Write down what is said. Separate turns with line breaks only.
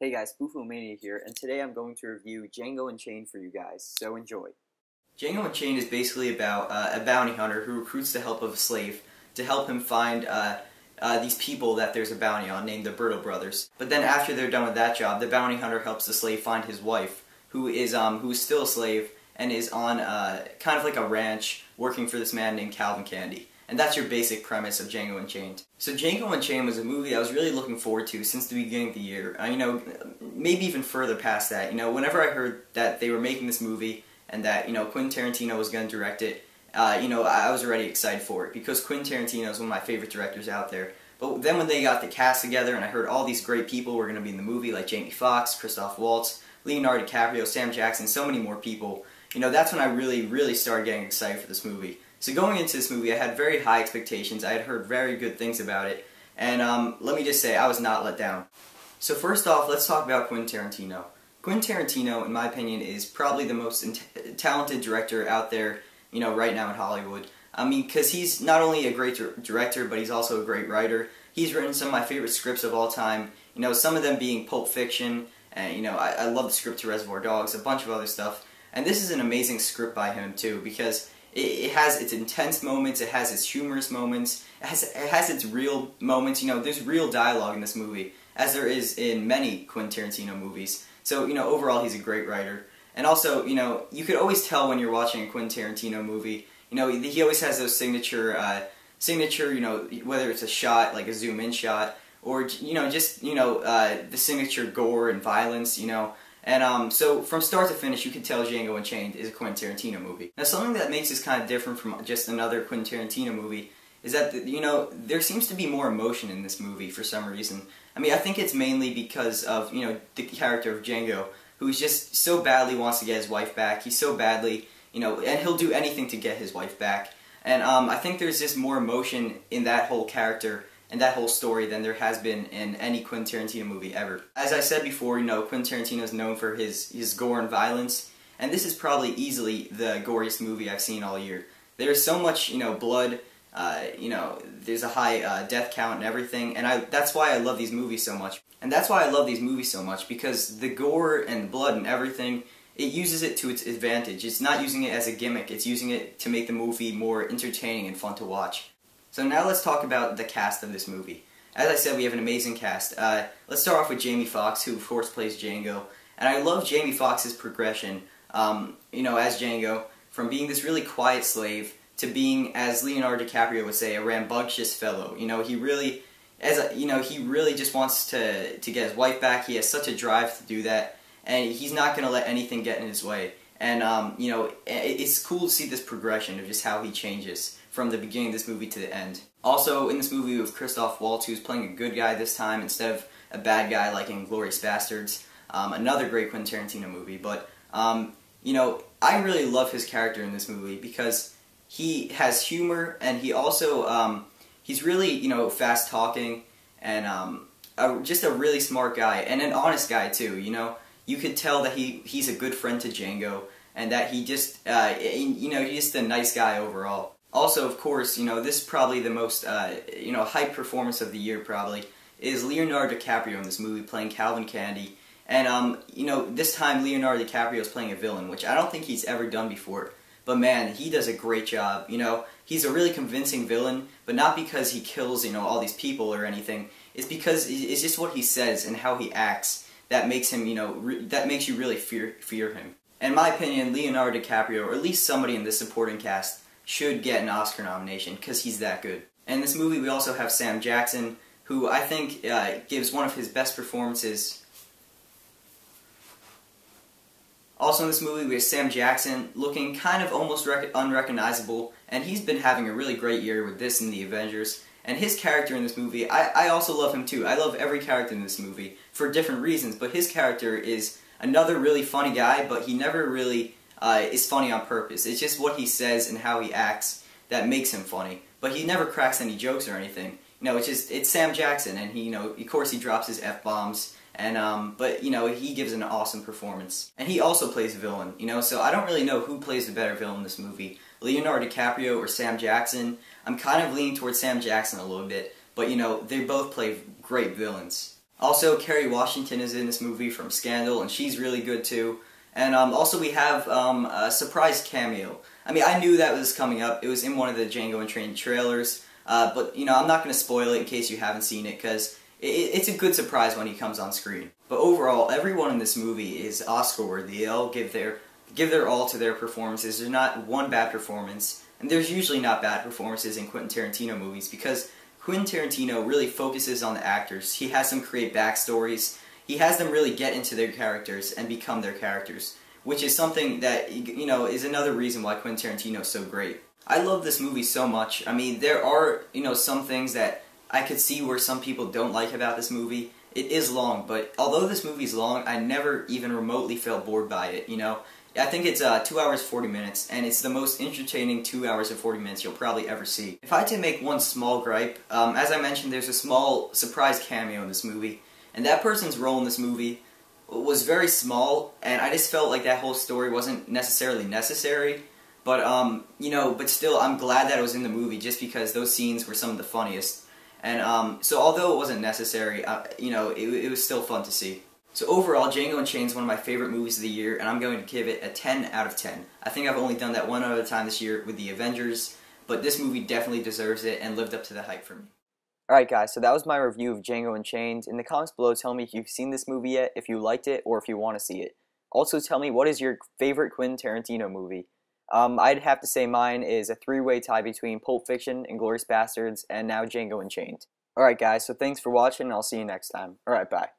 Hey guys, SPOOFOMANIA here, and today I'm going to review Django Unchained for you guys, so enjoy. Django Unchained is basically about a bounty hunter who recruits the help of a slave to help him find these people that there's a bounty on named the Berto brothers. But then after they're done with that job, the bounty hunter helps the slave find his wife, who is still a slave and is on kind of like a ranch working for this man named Calvin Candy. And that's your basic premise of Django Unchained. So Django Unchained was a movie I was really looking forward to since the beginning of the year. Maybe even further past that. Whenever I heard that they were making this movie and that, Quentin Tarantino was going to direct it, I was already excited for it because Quentin Tarantino is one of my favorite directors out there. But then when they got the cast together and I heard all these great people were going to be in the movie, like Jamie Foxx, Christoph Waltz, Leonardo DiCaprio, Sam Jackson, so many more people, that's when I really started getting excited for this movie. So going into this movie, I had very high expectations. I had heard very good things about it, and let me just say, I was not let down. So first off, let's talk about Quentin Tarantino. Quentin Tarantino, in my opinion, is probably the most talented director out there, right now in Hollywood. Because he's not only a great director, but he's also a great writer. He's written some of my favorite scripts of all time, some of them being Pulp Fiction, and, I love the script to Reservoir Dogs, a bunch of other stuff. And this is an amazing script by him, too, because it has its intense moments, it has its humorous moments, it has its real moments. There's real dialogue in this movie, as there is in many Quentin Tarantino movies. So, overall he's a great writer. And also, you could always tell when you're watching a Quentin Tarantino movie, he always has those signature, whether it's a shot, like a zoom-in shot, or, the signature gore and violence, And so from start to finish, you can tell Django Unchained is a Quentin Tarantino movie. Now something that makes this kind of different from just another Quentin Tarantino movie is that, there seems to be more emotion in this movie for some reason. I think it's mainly because of, the character of Django, who's just so badly wants to get his wife back. He's so badly, and he'll do anything to get his wife back. And I think there's just more emotion in that whole character and that whole story than there has been in any Quentin Tarantino movie ever. As I said before, Quentin Tarantino is known for his gore and violence, and this is probably easily the goriest movie I've seen all year. There's so much, blood, there's a high death count and everything, and that's why I love these movies so much. And that's why I love these movies so much, because the gore and blood and everything, it uses it to its advantage. It's not using it as a gimmick, it's using it to make the movie more entertaining and fun to watch. So now let's talk about the cast of this movie. As I said, we have an amazing cast. Let's start off with Jamie Foxx, who of course plays Django. And I love Jamie Foxx's progression, as Django, from being this really quiet slave to being, as Leonardo DiCaprio would say, a rambunctious fellow. He really just wants to get his wife back. He has such a drive to do that, and he's not going to let anything get in his way. And, it's cool to see this progression of just how he changes from the beginning of this movie to the end. Also, in this movie with Christoph Waltz, who's playing a good guy this time instead of a bad guy like in Inglourious Basterds. Another great Quentin Tarantino movie. But, I really love his character in this movie because he has humor, and he also, he's really, fast-talking, and just a really smart guy, and an honest guy, too, You could tell that he's a good friend to Django, and that he just, he's just a nice guy overall. Also, of course, this is probably the most, hype performance of the year, probably, is Leonardo DiCaprio in this movie playing Calvin Candy. And, this time Leonardo DiCaprio is playing a villain, which I don't think he's ever done before. But man, he does a great job, He's a really convincing villain, but not because he kills, all these people or anything. It's because it's just what he says and how he acts that makes him, that makes you really fear him. In my opinion, Leonardo DiCaprio, or at least somebody in this supporting cast, should get an Oscar nomination, because he's that good. In this movie we also have Sam Jackson, who I think gives one of his best performances. Also in this movie we have Sam Jackson looking kind of almost unrecognizable, and he's been having a really great year with this and the Avengers. And his character in this movie, I also love him too. I love every character in this movie for different reasons, but his character is another really funny guy, but he never really is funny on purpose. It's just what he says and how he acts that makes him funny. But he never cracks any jokes or anything. It's Sam Jackson, and he, of course he drops his F-bombs, and, but, he gives an awesome performance. And he also plays a villain, so I don't really know who plays the better villain in this movie, Leonardo DiCaprio or Sam Jackson. I'm kind of leaning towards Sam Jackson a little bit, but, they both play great villains. Also, Kerry Washington is in this movie from Scandal, and she's really good too. And also we have a surprise cameo. I mean, I knew that was coming up. It was in one of the Django Unchained trailers. But, you know, I'm not going to spoil it in case you haven't seen it, because it's a good surprise when he comes on screen. But overall, everyone in this movie is Oscar-worthy. They all give their all to their performances. There's not one bad performance. And there's usually not bad performances in Quentin Tarantino movies, because Quentin Tarantino really focuses on the actors. He has them create backstories. He has them really get into their characters and become their characters, which is something that, you know, is another reason why Quentin Tarantino is so great. I love this movie so much. I mean, there are, you know, some things that I could see where some people don't like about this movie. It is long, but although this movie is long, I never even remotely felt bored by it, you know. I think it's 2 hours 40 minutes, and it's the most entertaining 2 hours and 40 minutes you'll probably ever see. If I had to make one small gripe, as I mentioned, there's a small surprise cameo in this movie, and that person's role in this movie was very small, and I just felt like that whole story wasn't necessarily necessary. But, you know, but still, I'm glad that it was in the movie, just because those scenes were some of the funniest. And, so although it wasn't necessary, you know, it was still fun to see. So overall, Django Unchained is one of my favorite movies of the year, and I'm going to give it a 10 out of 10. I think I've only done that one other time this year with the Avengers, but this movie definitely deserves it and lived up to the hype for me. Alright guys, so that was my review of Django Unchained. In the comments below, tell me if you've seen this movie yet, if you liked it, or if you want to see it. Also tell me, what is your favorite Quentin Tarantino movie? I'd have to say mine is a three-way tie between Pulp Fiction, Inglourious Basterds, and now Django Unchained. Alright guys, so thanks for watching, and I'll see you next time. Alright, bye.